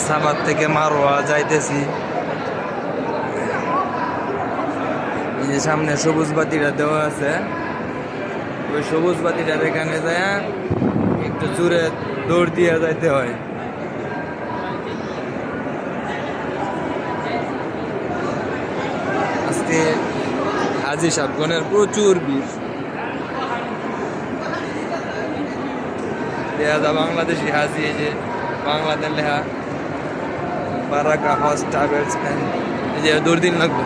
সাভার থেকে মারোয়া যাইতেছি। এই যে সামনে সবুজ বাতিটা দেওয়া আছে, ওই সবুজ বাতিটার এখানে যায় একটু জোরে দৌড় দিয়ে যাইতে হয়। আজকে হাজি সাহেবগণের প্রচুর ভিড়। বাংলাদেশি হাজি, এই যে বাংলাদেশ লেখা বারাকা হজ ট্রাভেলস, এই যে 2 দিন লাগবে।